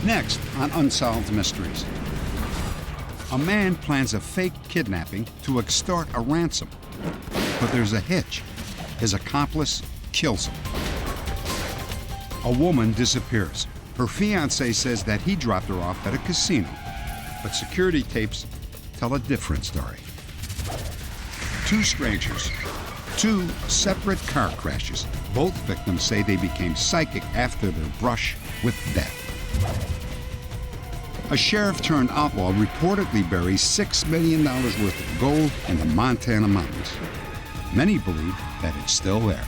Next on Unsolved Mysteries. A man plans a fake kidnapping to extort a ransom. But there's a hitch. His accomplice kills him. A woman disappears. Her fiancé says that he dropped her off at a casino. But security tapes tell a different story. Two strangers, two separate car crashes. Both victims say they became psychic after their brush with death. A sheriff turned outlaw reportedly buries $6 million worth of gold in the Montana mountains. Many believe that it's still there.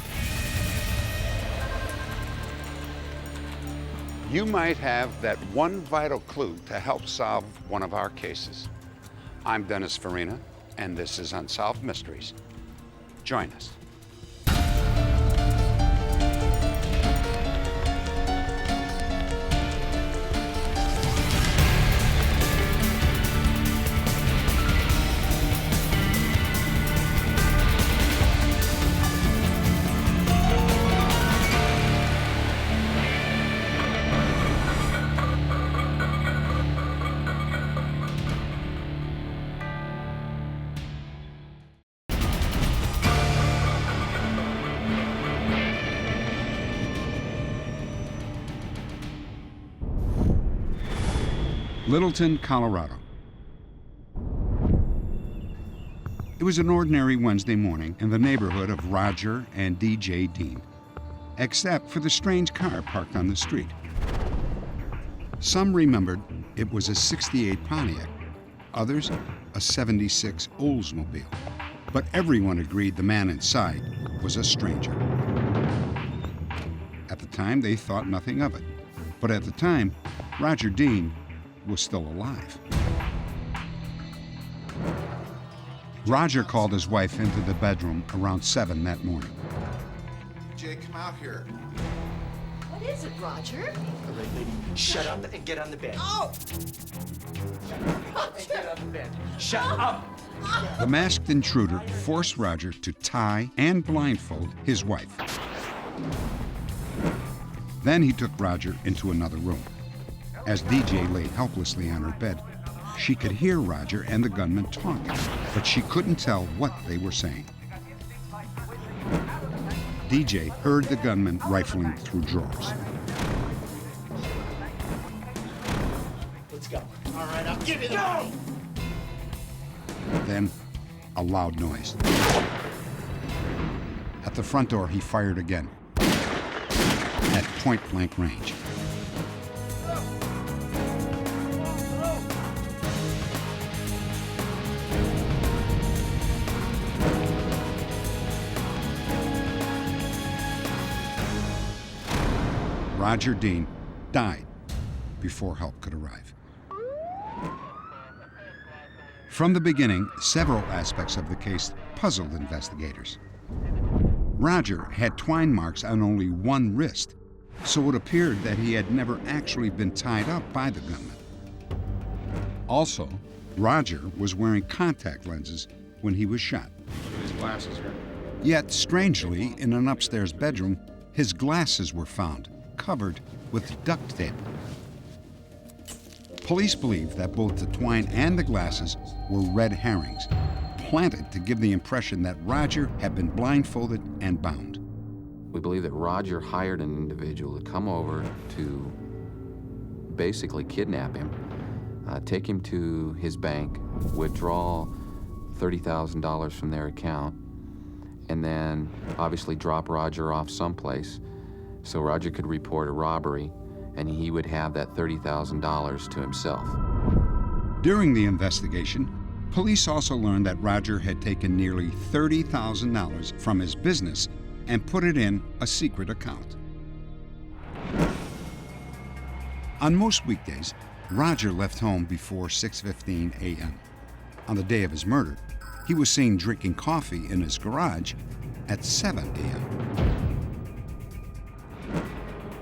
You might have that one vital clue to help solve one of our cases. I'm Dennis Farina, and this is Unsolved Mysteries. Join us. Littleton, Colorado. It was an ordinary Wednesday morning in the neighborhood of Roger and DJ Dean, except for the strange car parked on the street. Some remembered it was a '68 Pontiac, others a '76 Oldsmobile, but everyone agreed the man inside was a stranger. At the time, they thought nothing of it, but at the time, Roger Dean was still alive. Roger called his wife into the bedroom around 7 that morning. Jay, come out here. What is it, Roger? All right, lady, shut up and get on the bed. Oh! And get on the bed. Shut up! The masked intruder forced Roger to tie and blindfold his wife. Then he took Roger into another room. As DJ lay helplessly on her bed, she could hear Roger and the gunman talking, but she couldn't tell what they were saying. DJ heard the gunman rifling through drawers. Let's go. All right, I'll give you the money. Then, a loud noise. At the front door, he fired again, at point-blank range. Roger Dean died before help could arrive. From the beginning, several aspects of the case puzzled investigators. Roger had twine marks on only one wrist, so it appeared that he had never actually been tied up by the gunman. Also, Roger was wearing contact lenses when he was shot. His glasses, right? Yet, strangely, in an upstairs bedroom, his glasses were found, covered with duct tape. Police believe that both the twine and the glasses were red herrings, planted to give the impression that Roger had been blindfolded and bound. We believe that Roger hired an individual to come over to basically kidnap him, take him to his bank, withdraw $30,000 from their account, and then obviously drop Roger off someplace so Roger could report a robbery and he would have that $30,000 to himself. During the investigation, police also learned that Roger had taken nearly $30,000 from his business and put it in a secret account. On most weekdays, Roger left home before 6:15 a.m. On the day of his murder, he was seen drinking coffee in his garage at 7 a.m.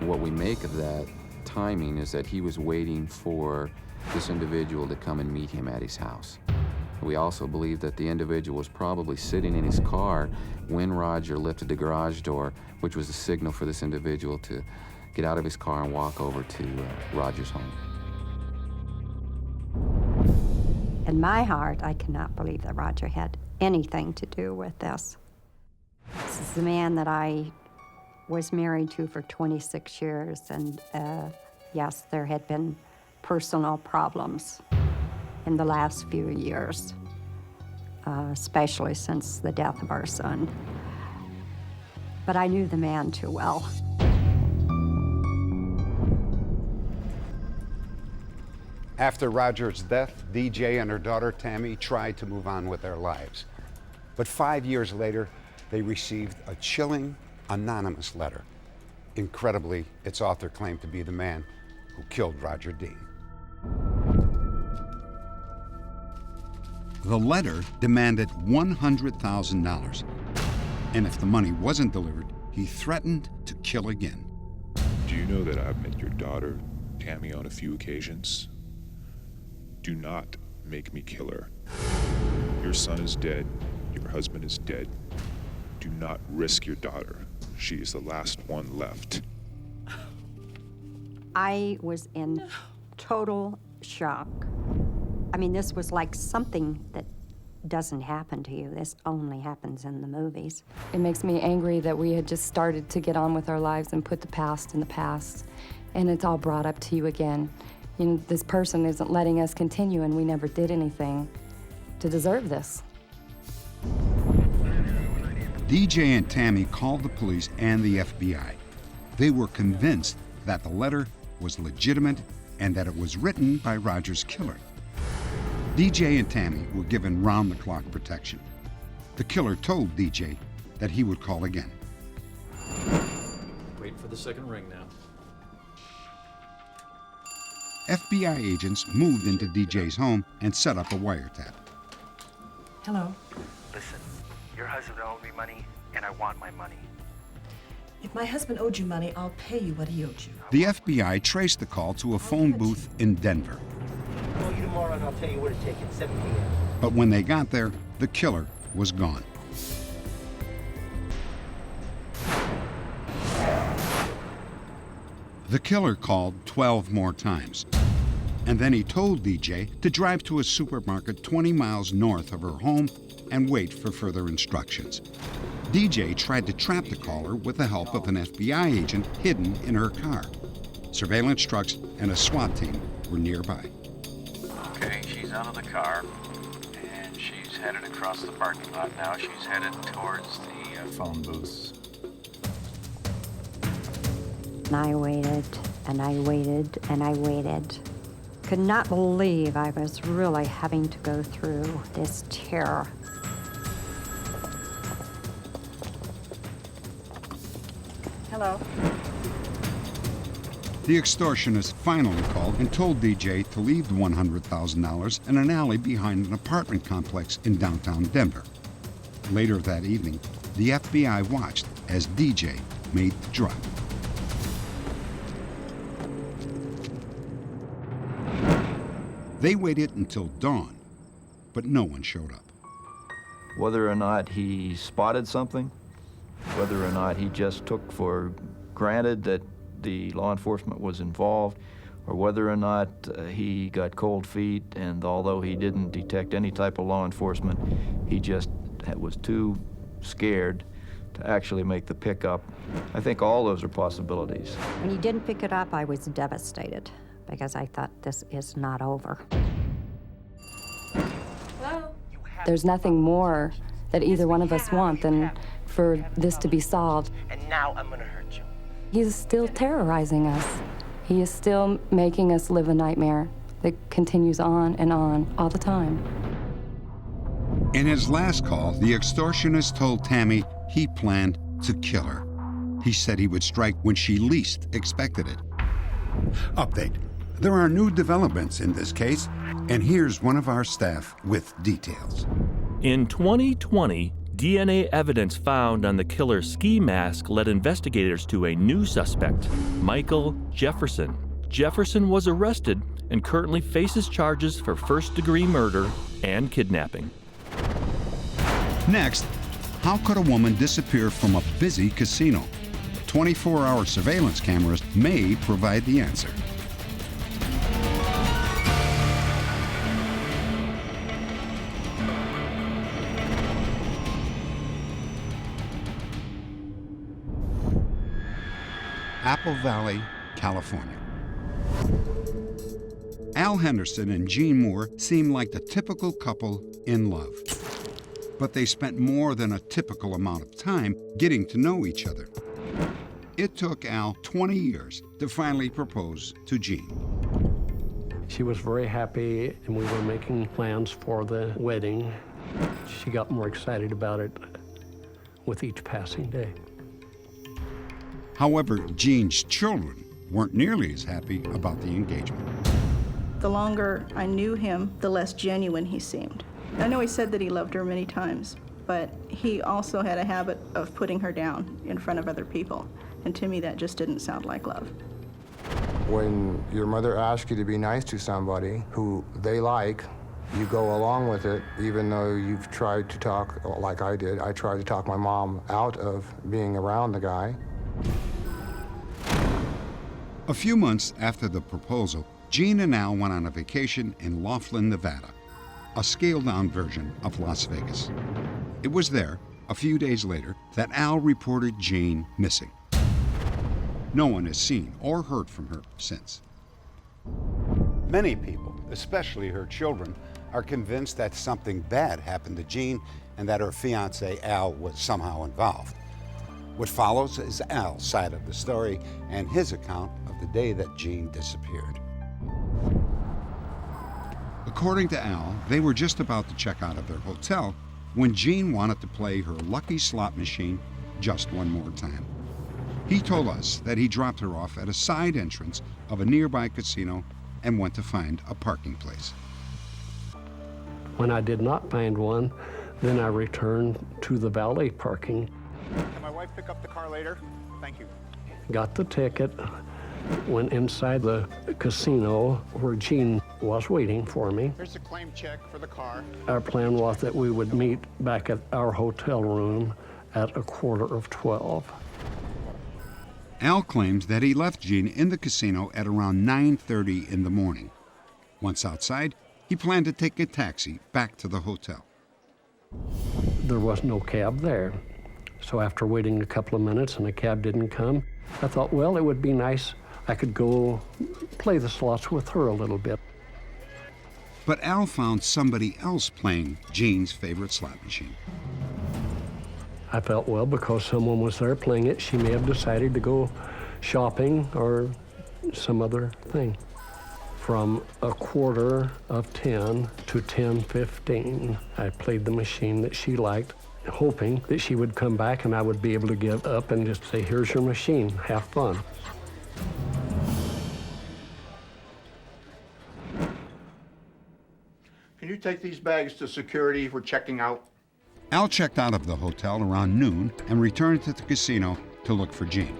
What we make of that timing is that he was waiting for this individual to come and meet him at his house. We also believe that the individual was probably sitting in his car when Roger lifted the garage door, which was a signal for this individual to get out of his car and walk over to Roger's home. In my heart, I cannot believe that Roger had anything to do with this. This is the man that I was married to for 26 years, and yes, there had been personal problems in the last few years, especially since the death of our son. But I knew the man too well. After Roger's death, DJ and her daughter Tammy tried to move on with their lives. But 5 years later, they received a chilling, anonymous letter. Incredibly, its author claimed to be the man who killed Roger Dean. The letter demanded $100,000. And if the money wasn't delivered, he threatened to kill again. Do you know that I've met your daughter, Tammy, on a few occasions? Do not make me kill her. Your son is dead. Your husband is dead. Do not risk your daughter. She is the last one left. I was in total shock. I mean, this was like something that doesn't happen to you. This only happens in the movies. It makes me angry that we had just started to get on with our lives and put the past in the past, and it's all brought up to you again. You know, this person isn't letting us continue, and we never did anything to deserve this. DJ and Tammy called the police and the FBI. They were convinced that the letter was legitimate and that it was written by Roger's killer. DJ and Tammy were given round-the-clock protection. The killer told DJ that he would call again. Waiting for the second ring now. FBI agents moved into DJ's home and set up a wiretap. Hello. Listen, your husband owed me money, and I want my money. If my husband owed you money, I'll pay you what he owed you. The FBI traced the call to a phone booth in Denver. I'll call you tomorrow and I'll tell you where to take it, 7 p.m. But when they got there, the killer was gone. The killer called 12 more times. And then he told DJ to drive to a supermarket 20 miles north of her home and wait for further instructions. DJ tried to trap the caller with the help of an FBI agent hidden in her car. Surveillance trucks and a SWAT team were nearby. Okay, she's out of the car, and she's headed across the parking lot now. She's headed towards the phone booths. And I waited, and I waited, and I waited. Could not believe I was really having to go through this terror. Hello. The extortionist finally called and told DJ to leave the $100,000 in an alley behind an apartment complex in downtown Denver. Later that evening, the FBI watched as DJ made the drop. They waited until dawn, but no one showed up. Whether or not he spotted something, whether or not he just took for granted that the law enforcement was involved, or whether or not he got cold feet, and although he didn't detect any type of law enforcement, he just was too scared to actually make the pickup. I think all those are possibilities. When he didn't pick it up, I was devastated because I thought this is not over. Hello? There's nothing more that either one of us want than for this to be solved. And now I'm gonna hurt you. He's still terrorizing us. He is still making us live a nightmare that continues on and on all the time. In his last call, the extortionist told Tammy he planned to kill her. He said he would strike when she least expected it. Update. There are new developments in this case, and here's one of our staff with details. In 2020, DNA evidence found on the killer's ski mask led investigators to a new suspect, Michael Jefferson. Jefferson was arrested and currently faces charges for first-degree murder and kidnapping. Next, how could a woman disappear from a busy casino? 24-hour surveillance cameras may provide the answer. Apple Valley, California. Al Henderson and Jean Moore seem like the typical couple in love. But they spent more than a typical amount of time getting to know each other. It took Al 20 years to finally propose to Jean. She was very happy, and we were making plans for the wedding. She got more excited about it with each passing day. However, Jean's children weren't nearly as happy about the engagement. The longer I knew him, the less genuine he seemed. I know he said that he loved her many times, but he also had a habit of putting her down in front of other people. And to me, that just didn't sound like love. When your mother asks you to be nice to somebody who they like, you go along with it, even though you've tried to talk, like I did. I tried to talk my mom out of being around the guy. A few months after the proposal, Jean and Al went on a vacation in Laughlin, Nevada, a scaled-down version of Las Vegas. It was there, a few days later, that Al reported Jean missing. No one has seen or heard from her since. Many people, especially her children, are convinced that something bad happened to Jean and that her fiancé Al was somehow involved. What follows is Al's side of the story and his account of the day that Jean disappeared. According to Al, they were just about to check out of their hotel when Jean wanted to play her lucky slot machine just one more time. He told us that he dropped her off at a side entrance of a nearby casino and went to find a parking place. When I did not find one, then I returned to the valet parking. Can my wife pick up the car later? Thank you. Got the ticket, went inside the casino where Jean was waiting for me. Here's the claim check for the car. Our plan was that we would meet back at our hotel room at 11:45. Al claims that he left Jean in the casino at around 9:30 in the morning. Once outside, he planned to take a taxi back to the hotel. There was no cab there. So after waiting a couple of minutes and the cab didn't come, I thought, well, it would be nice. I could go play the slots with her a little bit. But Al found somebody else playing Jean's favorite slot machine. I felt, well, because someone was there playing it, she may have decided to go shopping or some other thing. From 9:45 to 10:15, I played the machine that she liked, hoping that she would come back and I would be able to give up and just say, here's your machine, have fun. Can you take these bags to security? We're checking out. Al checked out of the hotel around noon and returned to the casino to look for Jean.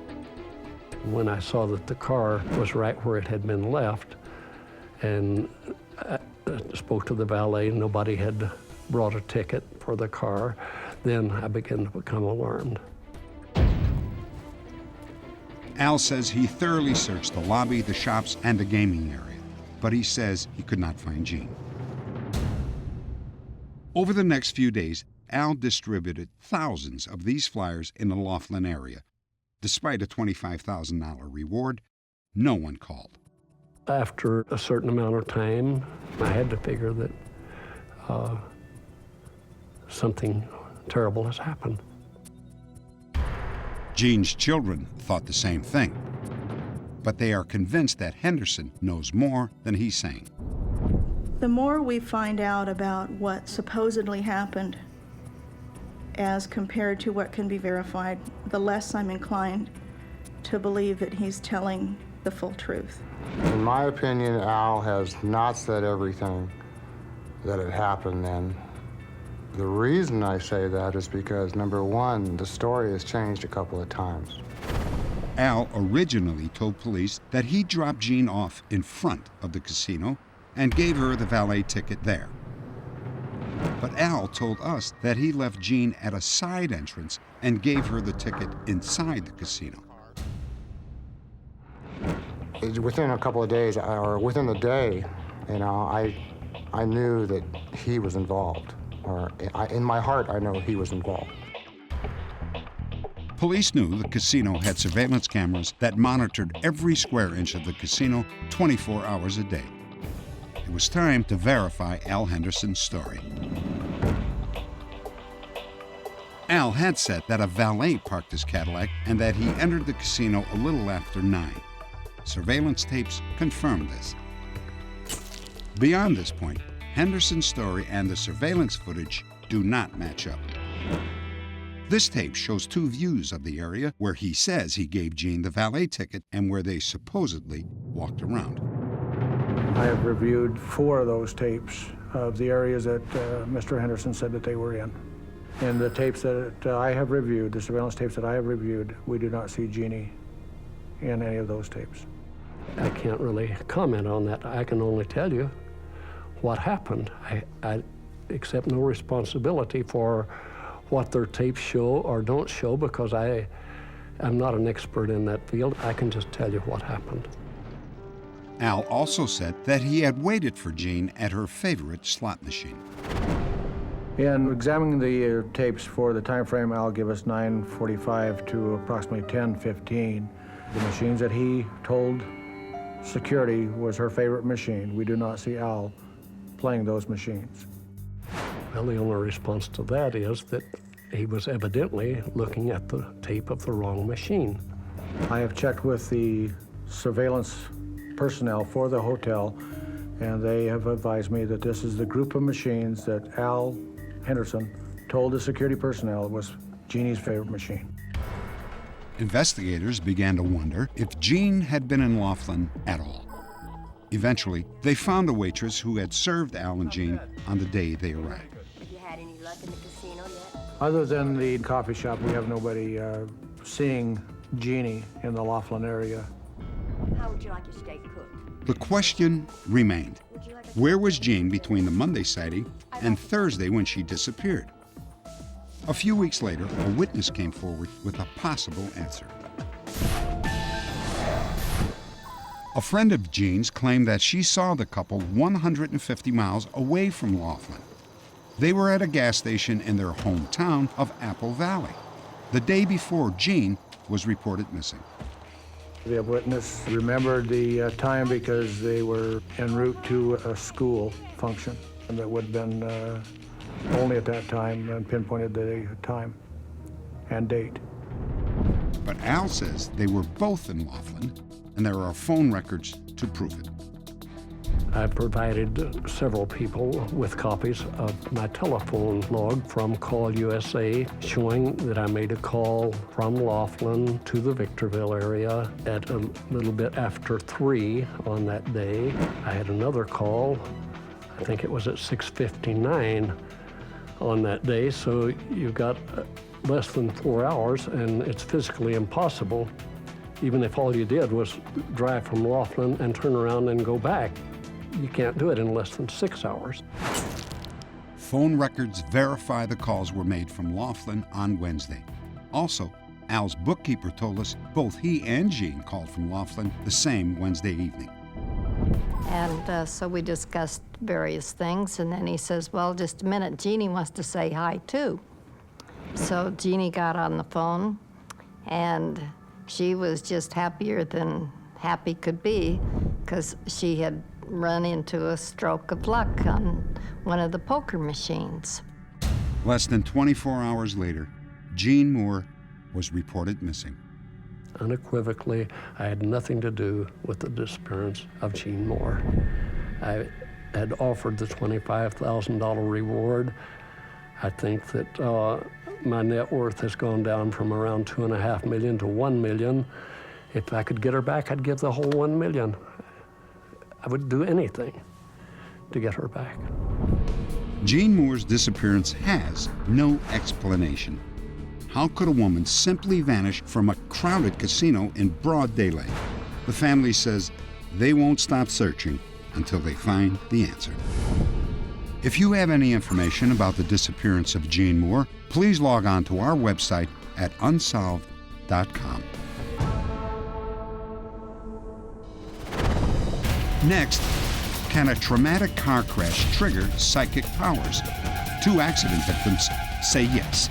When I saw that the car was right where it had been left, and I spoke to the valet, nobody had brought a ticket for the car, then I began to become alarmed. Al says he thoroughly searched the lobby, the shops, and the gaming area, but he says he could not find Jean. Over the next few days, Al distributed thousands of these flyers in the Laughlin area. Despite a $25,000 reward, no one called. After a certain amount of time, I had to figure that something terrible has happened. Jean's children thought the same thing, but they are convinced that Henderson knows more than he's saying. The more we find out about what supposedly happened as compared to what can be verified, the less I'm inclined to believe that he's telling the full truth. In my opinion, Al has not said everything that had happened then. The reason I say that is because, number one, the story has changed a couple of times. Al originally told police that he dropped Jean off in front of the casino and gave her the valet ticket there. But Al told us that he left Jean at a side entrance and gave her the ticket inside the casino. Within a couple of days, or within the day, you know, I knew that he was involved. In my heart, I know he was involved. Police knew the casino had surveillance cameras that monitored every square inch of the casino 24 hours a day. It was time to verify Al Henderson's story. Al had said that a valet parked his Cadillac and that he entered the casino a little after 9. Surveillance tapes confirmed this. Beyond this point, Henderson's story and the surveillance footage do not match up. This tape shows 2 views of the area where he says he gave Jean the valet ticket and where they supposedly walked around. I have reviewed 4 of those tapes of the areas that Mr. Henderson said that they were in. In the tapes that I have reviewed, the surveillance tapes that I have reviewed, we do not see Jeannie in any of those tapes. I can't really comment on that. I can only tell you what happened. I accept no responsibility for what their tapes show or don't show because I'm not an expert in that field. I can just tell you what happened. Al also said that he had waited for Jean at her favorite slot machine. In examining the tapes for the time frame, Al gave us 9:45 to approximately 10:15. The machines that he told security was her favorite machine. We do not see Al playing those machines. Well, the only response to that is that he was evidently looking at the tape of the wrong machine. I have checked with the surveillance personnel for the hotel, and they have advised me that this is the group of machines that Al Henderson told the security personnel was Jeannie's favorite machine. Investigators began to wonder if Jean had been in Laughlin at all. Eventually, they found a waitress who had served Al and Jean on the day they arrived. Have you had any luck in the casino yet? Other than the coffee shop, we have nobody seeing Jeannie in the Laughlin area. How would you like your steak cooked? The question remained. Where was Jean between the Monday sighting and Thursday when she disappeared? A few weeks later, a witness came forward with a possible answer. A friend of Jean's claimed that she saw the couple 150 miles away from Laughlin. They were at a gas station in their hometown of Apple Valley, the day before Jean was reported missing. The witness remembered the time because they were en route to a school function, and that would have been only at that time and pinpointed the time and date. But Al says they were both in Laughlin, and there are phone records to prove it. I provided several people with copies of my telephone log from Call USA showing that I made a call from Laughlin to the Victorville area at a little bit after 3 on that day. I had another call, I think it was at 6:59 on that day, so you've got less than 4 hours, and it's physically impossible, even if all you did was drive from Laughlin and turn around and go back. You can't do it in less than 6 hours. Phone records verify the calls were made from Laughlin on Wednesday. Also, Al's bookkeeper told us both he and Jean called from Laughlin the same Wednesday evening. And so we discussed various things, and then he says, well, just a minute, Jeannie wants to say hi too. So Jeannie got on the phone, and she was just happier than happy could be, because she had run into a stroke of luck on one of the poker machines. Less than 24 hours later, Jean Moore was reported missing. Unequivocally, I had nothing to do with the disappearance of Jean Moore. I had offered the $25,000 reward. I think that my net worth has gone down from around $2.5 million to $1 million. If I could get her back, I'd give the whole $1 million. I would do anything to get her back. Jean Moore's disappearance has no explanation. How could a woman simply vanish from a crowded casino in broad daylight? The family says they won't stop searching until they find the answer. If you have any information about the disappearance of Jean Moore, please log on to our website at unsolved.com. Next, can a traumatic car crash trigger psychic powers? 2 accident victims say yes.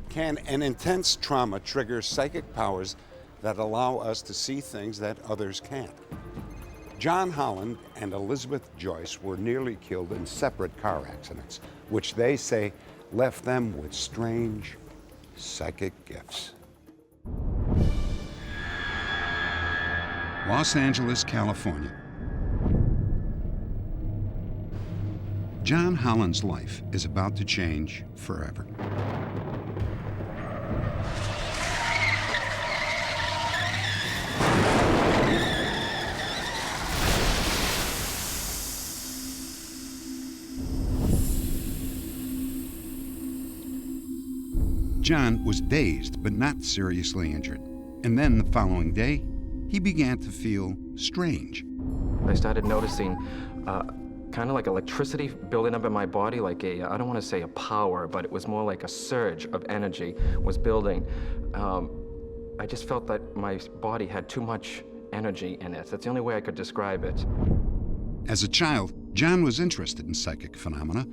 Can an intense trauma trigger psychic powers that allow us to see things that others can't? John Holland and Elizabeth Joyce were nearly killed in separate car accidents, which they say left them with strange psychic gifts. Los Angeles, California. John Holland's life is about to change forever. John was dazed but not seriously injured. And then the following day, he began to feel strange. I started noticing kind of like electricity building up in my body, like I don't want to say a power, but it was more like a surge of energy was building. I just felt that my body had too much energy in it. That's the only way I could describe it. As a child, John was interested in psychic phenomena,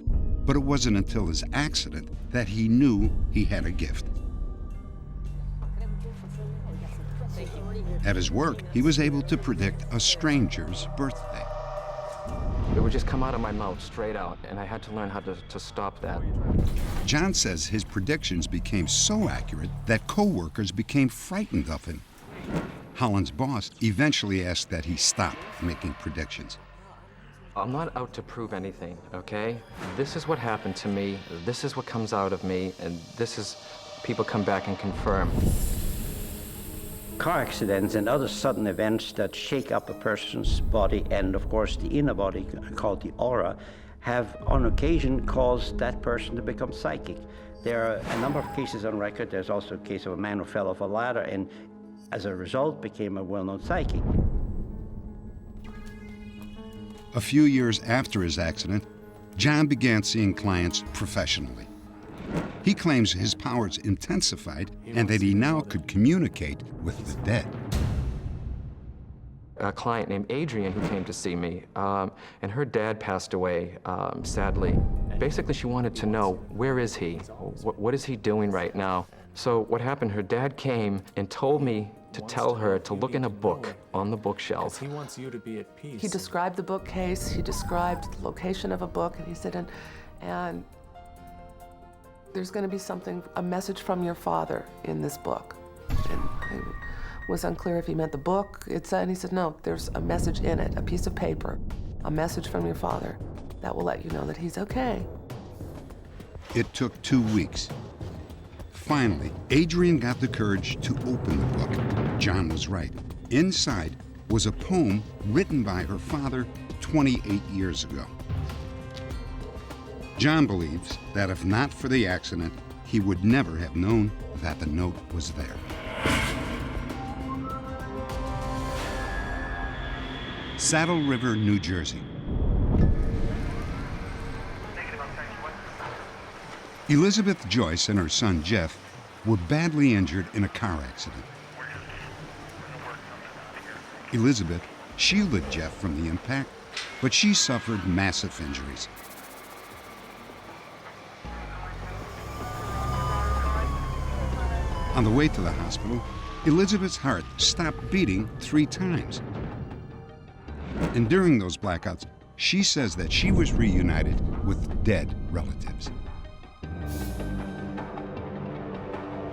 but it wasn't until his accident that he knew he had a gift. At his work, he was able to predict a stranger's birthday. It would just come out of my mouth straight out, and I had to learn how to stop that. John says his predictions became so accurate that co-workers became frightened of him. Holland's boss eventually asked that he stop making predictions. I'm not out to prove anything, okay? This is what happened to me, this is what comes out of me, and this is, people come back and confirm. Car accidents and other sudden events that shake up a person's body, and of course the inner body, called the aura, have on occasion caused that person to become psychic. There are a number of cases on record. There's also a case of a man who fell off a ladder and as a result became a well-known psychic. A few years after his accident, John began seeing clients professionally. He claims his powers intensified and that he now could communicate with the dead. A client named Adrian who came to see me, and her dad passed away, sadly. Basically, she wanted to know, where is he? What is he doing right now? So what happened, her dad came and told me to tell her to look in a book on the bookshelf. He wants you to be at peace. He described the bookcase, he described the location of a book, and he said, and there's going to be something, a message from your father in this book. And it was unclear if he meant the book, and he said, no, there's a message in it, a piece of paper, a message from your father that will let you know that he's okay. It took 2 weeks. Finally, Adrian got the courage to open the book. John was right. Inside was a poem written by her father 28 years ago. John believes that if not for the accident, he would never have known that the note was there. Saddle River, New Jersey. Elizabeth Joyce and her son Jeff were badly injured in a car accident. Elizabeth shielded Jeff from the impact, but she suffered massive injuries. On the way to the hospital, Elizabeth's heart stopped beating 3 times. And during those blackouts, she says that she was reunited with dead relatives.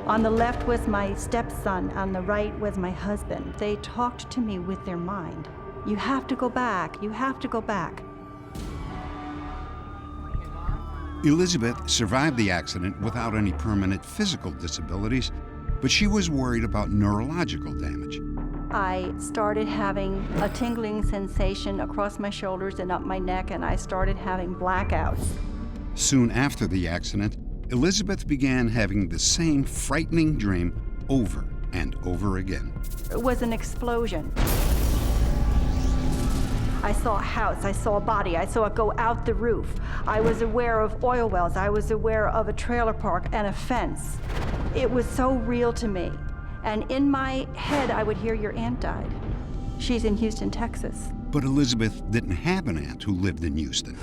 On the left was my stepson, on the right was my husband. They talked to me with their mind. You have to go back, you have to go back. Elizabeth survived the accident without any permanent physical disabilities, but she was worried about neurological damage. I started having a tingling sensation across my shoulders and up my neck, and I started having blackouts. Soon after the accident, Elizabeth began having the same frightening dream over and over again. It was an explosion. I saw a house, I saw a body, I saw it go out the roof. I was aware of oil wells, I was aware of a trailer park and a fence. It was so real to me. And in my head, I would hear your aunt died. She's in Houston, Texas. But Elizabeth didn't have an aunt who lived in Houston.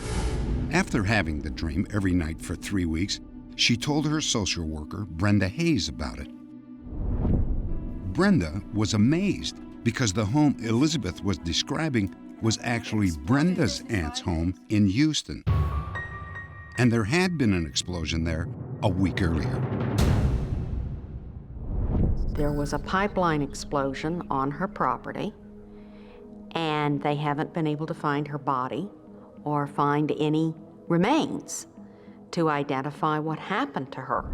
After having the dream every night for 3 weeks, she told her social worker, Brenda Hayes, about it. Brenda was amazed because the home Elizabeth was describing was actually Brenda's aunt's home in Houston. And there had been an explosion there a week earlier. There was a pipeline explosion on her property, and they haven't been able to find her body or find any remains to identify what happened to her.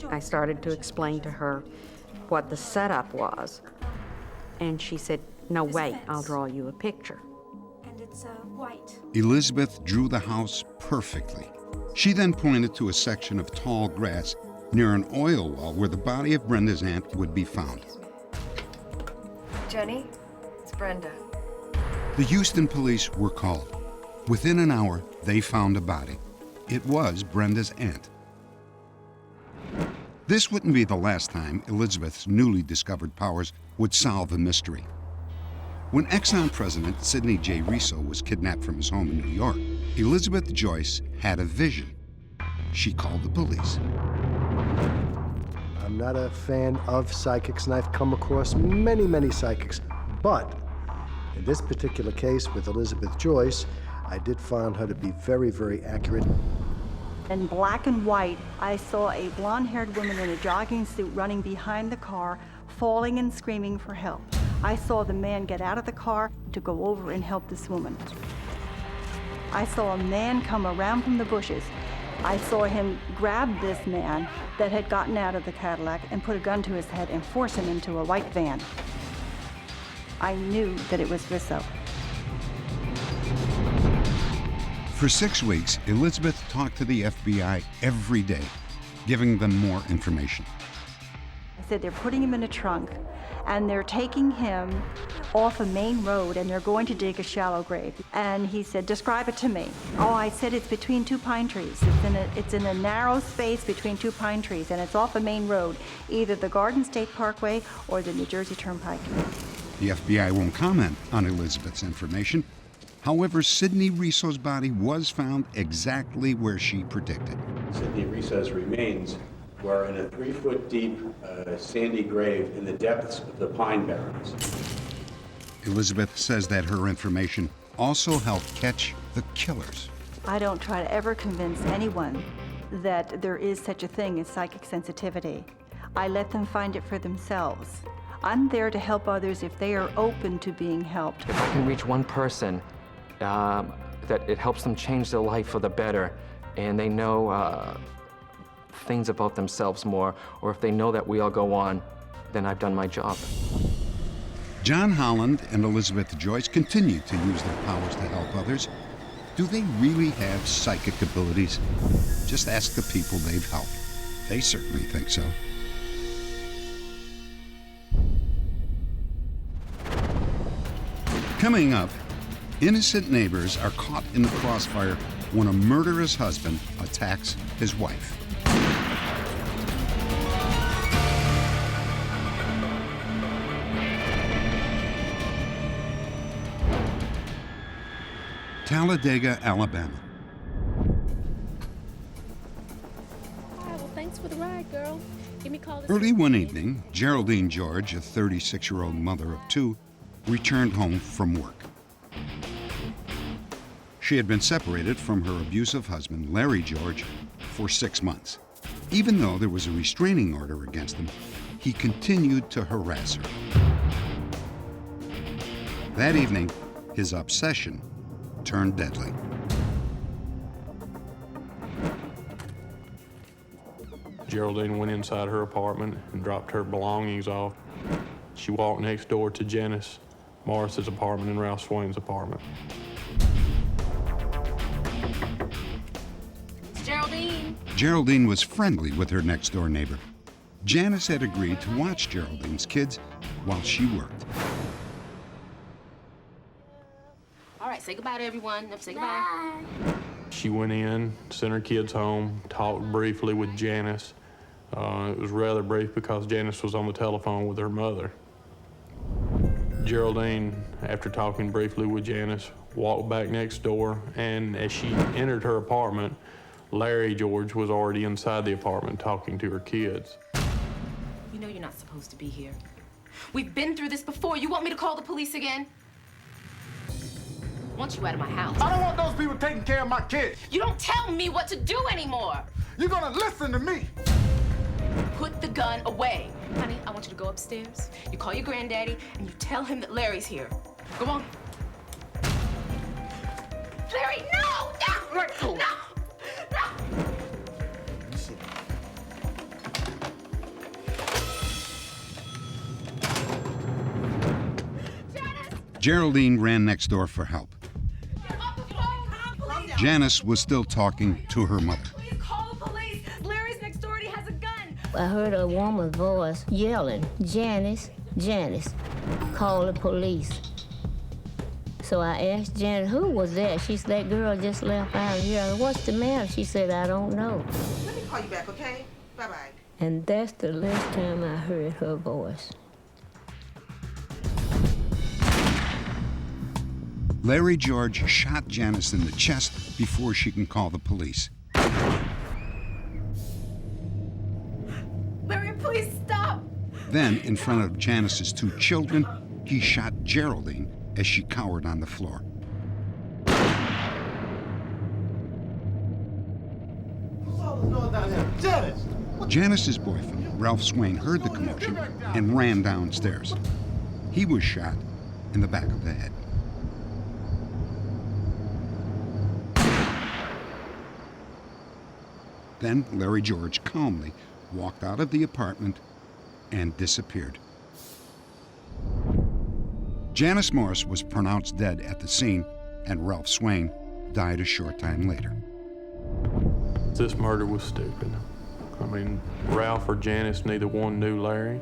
I started to explain to her what the setup was, and she said, "No, wait, I'll draw you a picture." And it's white. Elizabeth drew the house perfectly. She then pointed to a section of tall grass near an oil well where the body of Brenda's aunt would be found. Jenny, it's Brenda. The Houston police were called. Within an hour, they found a body. It was Brenda's aunt. This wouldn't be the last time Elizabeth's newly discovered powers would solve a mystery. When Exxon president Sidney J. Riso was kidnapped from his home in New York, Elizabeth Joyce had a vision. She called the police. I'm not a fan of psychics, and I've come across many, many psychics. But in this particular case with Elizabeth Joyce, I did find her to be very, very accurate. In black and white, I saw a blonde-haired woman in a jogging suit running behind the car, falling and screaming for help. I saw the man get out of the car to go over and help this woman. I saw a man come around from the bushes. I saw him grab this man that had gotten out of the Cadillac and put a gun to his head and force him into a white van. I knew that it was Riso. For 6 weeks, Elizabeth talked to the FBI every day, giving them more information. I said, they're putting him in a trunk, and they're taking him off a main road, and they're going to dig a shallow grave. And he said, describe it to me. Oh, I said, it's between 2 pine trees. It's in a narrow space between 2 pine trees, and it's off a main road, either the Garden State Parkway or the New Jersey Turnpike. The FBI won't comment on Elizabeth's information. However, Sidney Riso's body was found exactly where she predicted. Sidney Riso's remains were in a 3-foot-deep sandy grave in the depths of the pine barrens. Elizabeth says that her information also helped catch the killers. I don't try to ever convince anyone that there is such a thing as psychic sensitivity. I let them find it for themselves. I'm there to help others if they are open to being helped. If I can reach one person, that it helps them change their life for the better, and they know things about themselves more, or if they know that we all go on, then I've done my job. John Holland and Elizabeth Joyce continue to use their powers to help others. Do they really have psychic abilities? Just ask the people they've helped. They certainly think so. Coming up, innocent neighbors are caught in the crossfire when a murderous husband attacks his wife. Talladega, Alabama. Hi, well, thanks for the ride, girl. Give me a call. Early one evening, Geraldine George, a 36-year-old mother of 2, returned home from work. She had been separated from her abusive husband, Larry George, for 6 months. Even though there was a restraining order against him, he continued to harass her. That evening, his obsession turned deadly. Geraldine went inside her apartment and dropped her belongings off. She walked next door to Janice Morris's apartment and Ralph Swain's apartment. It's Geraldine. Geraldine was friendly with her next-door neighbor. Janice had agreed to watch Geraldine's kids while she worked. say goodbye to everyone. Say goodbye. She went in, sent her kids home, talked briefly with Janice. It was rather brief because Janice was on the telephone with her mother. Geraldine, after talking briefly with Janice, walked back next door, and as she entered her apartment, Larry George was already inside the apartment talking to her kids. You know you're not supposed to be here. We've been through this before. You want me to call the police again? I want you out of my house. I don't want those people taking care of my kids. You don't tell me what to do anymore. You're gonna listen to me. Put the gun away. Honey, I want you to go upstairs. You call your granddaddy and you tell him that Larry's here. Go on. Larry, no! No! Let go. No! No! Geraldine ran next door for help. Janice was still talking to her mother. Please call the police. Larry's next door and he has a gun. I heard a woman's voice yelling, "Janice, Janice, call the police." So I asked Janice, who was that? She said, that girl just left out here. I said, what's the matter? She said, I don't know. Let me call you back, okay? Bye-bye. And that's the last time I heard her voice. Larry George shot Janice in the chest before she can call the police. Larry, please stop. Then, in front of Janice's two children, he shot Geraldine as she cowered on the floor. What's all this noise down here? Janice! Janice's boyfriend, Ralph Swain, heard the commotion and ran downstairs. He was shot in the back of the head. Then Larry George calmly walked out of the apartment and disappeared. Janice Morris was pronounced dead at the scene, and Ralph Swain died a short time later. This murder was stupid. I mean, Ralph or Janice, neither one knew Larry.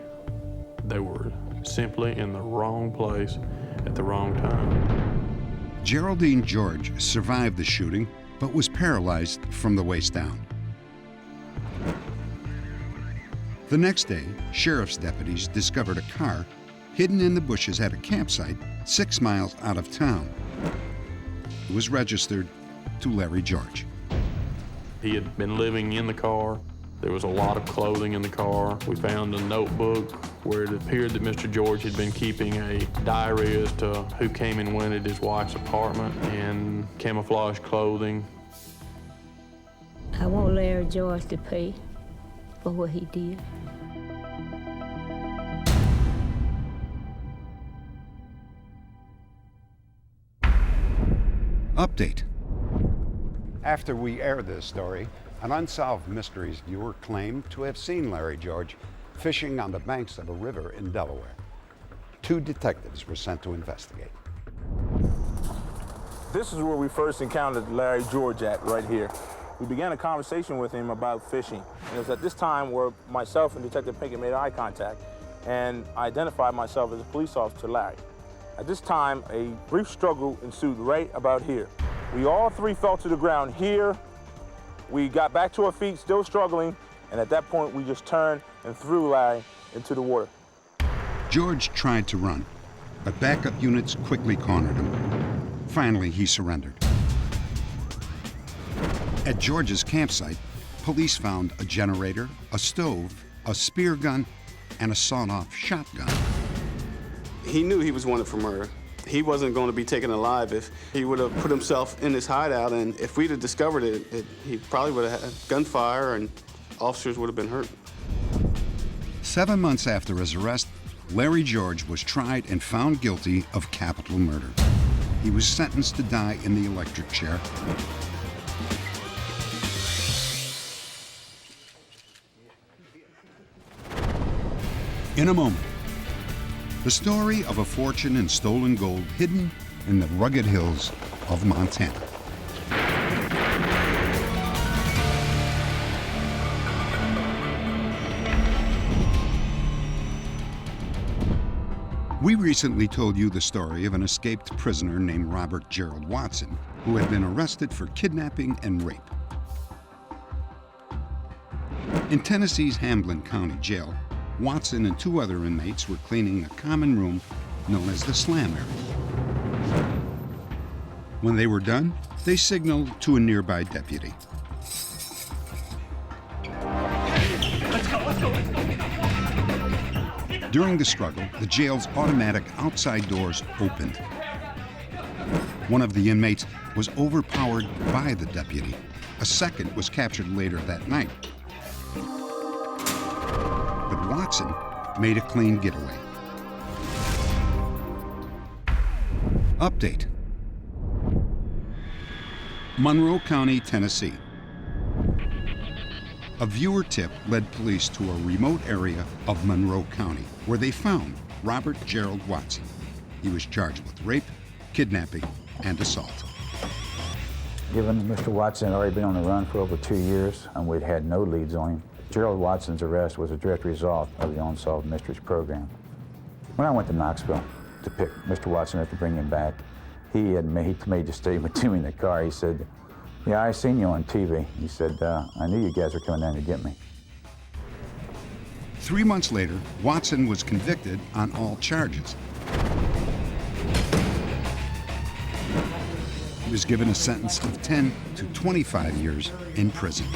They were simply in the wrong place at the wrong time. Geraldine George survived the shooting, but was paralyzed from the waist down. The next day, sheriff's deputies discovered a car hidden in the bushes at a campsite 6 miles out of town. It was registered to Larry George. He had been living in the car. There was a lot of clothing in the car. We found a notebook where it appeared that Mr. George had been keeping a diary as to who came and went at his wife's apartment, and camouflage clothing. I want Larry George to pay for what he did. Update. After we aired this story, an Unsolved Mysteries viewer claimed to have seen Larry George fishing on the banks of a river in Delaware. 2 detectives were sent to investigate. This is where we first encountered Larry George at, right here. We began a conversation with him about fishing. And it was at this time where myself and Detective Pinkett made eye contact, and I identified myself as a police officer, Larry. At this time, a brief struggle ensued right about here. We all 3 fell to the ground here. We got back to our feet, still struggling, and at that point, we just turned and threw Larry into the water. George tried to run, but backup units quickly cornered him. Finally, he surrendered. At George's campsite, police found a generator, a stove, a spear gun, and a sawed-off shotgun. He knew he was wanted for murder. He wasn't going to be taken alive if he would have put himself in his hideout, and if we'd have discovered it, he probably would have had gunfire and officers would have been hurt. 7 months after his arrest, Larry George was tried and found guilty of capital murder. He was sentenced to die in the electric chair. In a moment, the story of a fortune in stolen gold hidden in the rugged hills of Montana. We recently told you the story of an escaped prisoner named Robert Gerald Watson, who had been arrested for kidnapping and rape. In Tennessee's Hamlin County Jail, Watson and 2 other inmates were cleaning a common room known as the slam area. When they were done, they signaled to a nearby deputy. During the struggle, the jail's automatic outside doors opened. One of the inmates was overpowered by the deputy. A second was captured later that night. But Watson made a clean getaway. Update. Monroe County, Tennessee. A viewer tip led police to a remote area of Monroe County where they found Robert Gerald Watson. He was charged with rape, kidnapping, and assault. Given Mr. Watson had already been on the run for over 2 years and we'd had no leads on him, Gerald Watson's arrest was a direct result of the Unsolved Mysteries program. When I went to Knoxville to pick Mr. Watson up to bring him back, he made the statement to me in the car. He said, "Yeah, I seen you on TV." He said, "I knew you guys were coming down to get me." 3 months later, Watson was convicted on all charges. He was given a sentence of 10 to 25 years in prison.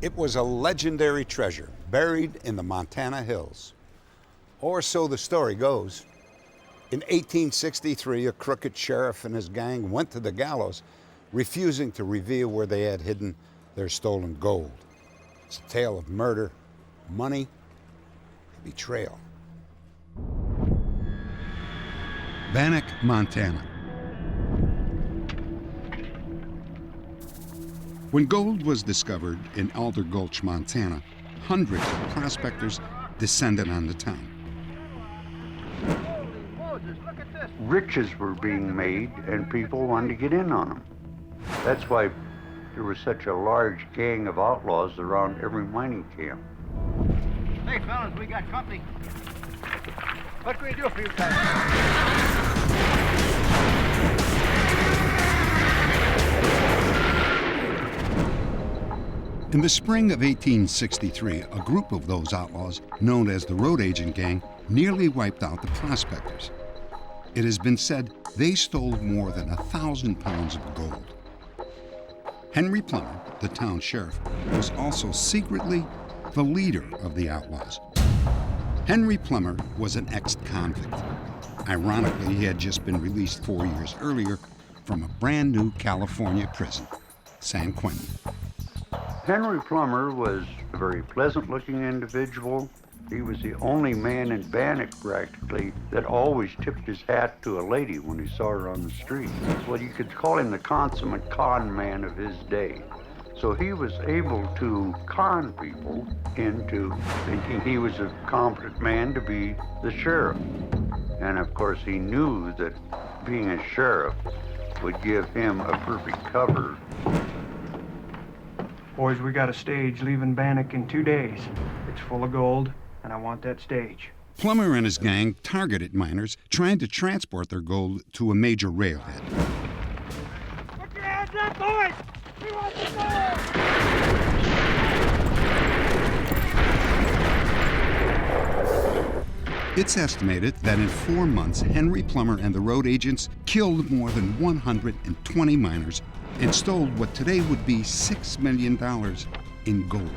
It was a legendary treasure buried in the Montana hills. Or so the story goes. In 1863, a crooked sheriff and his gang went to the gallows, refusing to reveal where they had hidden their stolen gold. It's a tale of murder, money, and betrayal. Bannock, Montana. When gold was discovered in Alder Gulch, Montana, hundreds of prospectors descended on the town. Riches were being made and people wanted to get in on them. That's why there was such a large gang of outlaws around every mining camp. Hey, fellas, we got company. What can we do for you guys? In the spring of 1863, a group of those outlaws, known as the Road Agent Gang, nearly wiped out the prospectors. It has been said they stole more than 1,000 pounds of gold. Henry Plummer, the town sheriff, was also secretly the leader of the outlaws. Henry Plummer was an ex-convict. Ironically, he had just been released 4 years earlier from a brand new California prison, San Quentin. Henry Plummer was a very pleasant-looking individual. He was the only man in Bannock, practically, that always tipped his hat to a lady when he saw her on the street. Well, you could call him the consummate con man of his day. So he was able to con people into thinking he was a competent man to be the sheriff. And of course, he knew that being a sheriff would give him a perfect cover. Boys, we got a stage leaving Bannock in 2 days. It's full of gold, and I want that stage. Plummer and his gang targeted miners trying to transport their gold to a major railhead. Put your hands up, boys! We want the gold! It's estimated that in 4 months, Henry Plummer and the road agents killed more than 120 miners and stole what today would be $6 million in gold.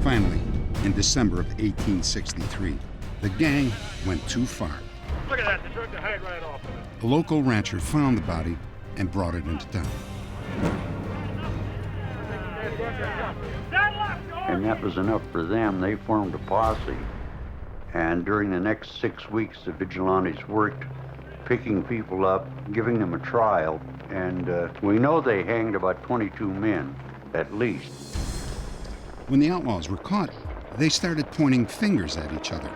Finally, in December of 1863, the gang went too far. Look at that, they took the hide right off of it. A local rancher found the body and brought it into town. And that was enough for them. They formed a posse. And during the next 6 weeks, the vigilantes worked picking people up, giving them a trial, and we know they hanged about 22 men, at least. When the outlaws were caught, they started pointing fingers at each other.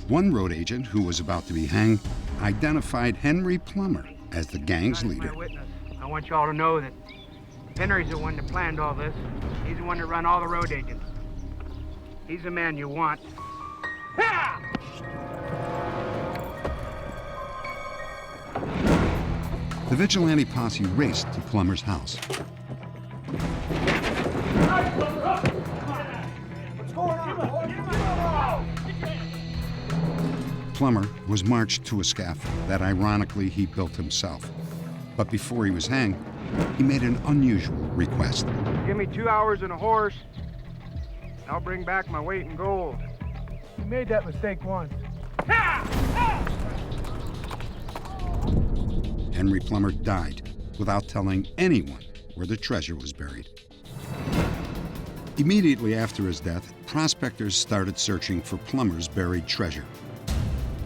One road agent who was about to be hanged identified Henry Plummer as the gang's leader. I want y'all to know that Henry's the one that planned all this. He's the one that run all the road agents. He's the man you want. The vigilante posse raced to Plummer's house. Plummer was marched to a scaffold that ironically he built himself. But before he was hanged, he made an unusual request. Give me 2 hours and a horse, and I'll bring back my weight in gold. You made that mistake once. Henry Plummer died without telling anyone where the treasure was buried. Immediately after his death, prospectors started searching for Plummer's buried treasure.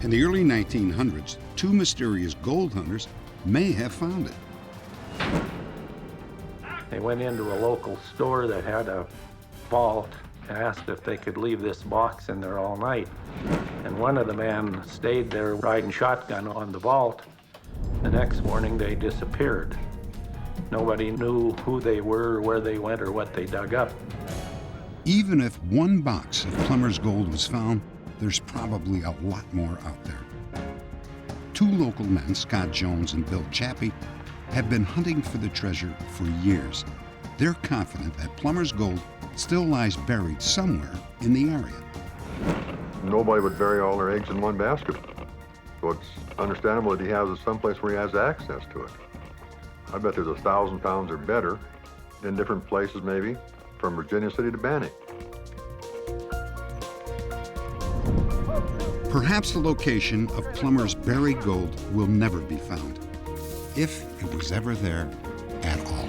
In the early 1900s, two mysterious gold hunters may have found it. They went into a local store that had a vault and asked if they could leave this box in there all night. And one of the men stayed there riding shotgun on the vault. The next morning they disappeared. Nobody knew who they were, where they went, or what they dug up. Even if one box of Plummer's gold was found, there's probably a lot more out there. Two local men, Scott Jones and Bill Chappie, have been hunting for the treasure for years. They're confident that Plummer's gold still lies buried somewhere in the area. Nobody would bury all their eggs in one basket. So it's understandable that he has it someplace where he has access to it. I bet there's 1,000 pounds or better in different places, maybe, from Virginia City to Bannock. Perhaps the location of Plummer's buried gold will never be found, if it was ever there at all.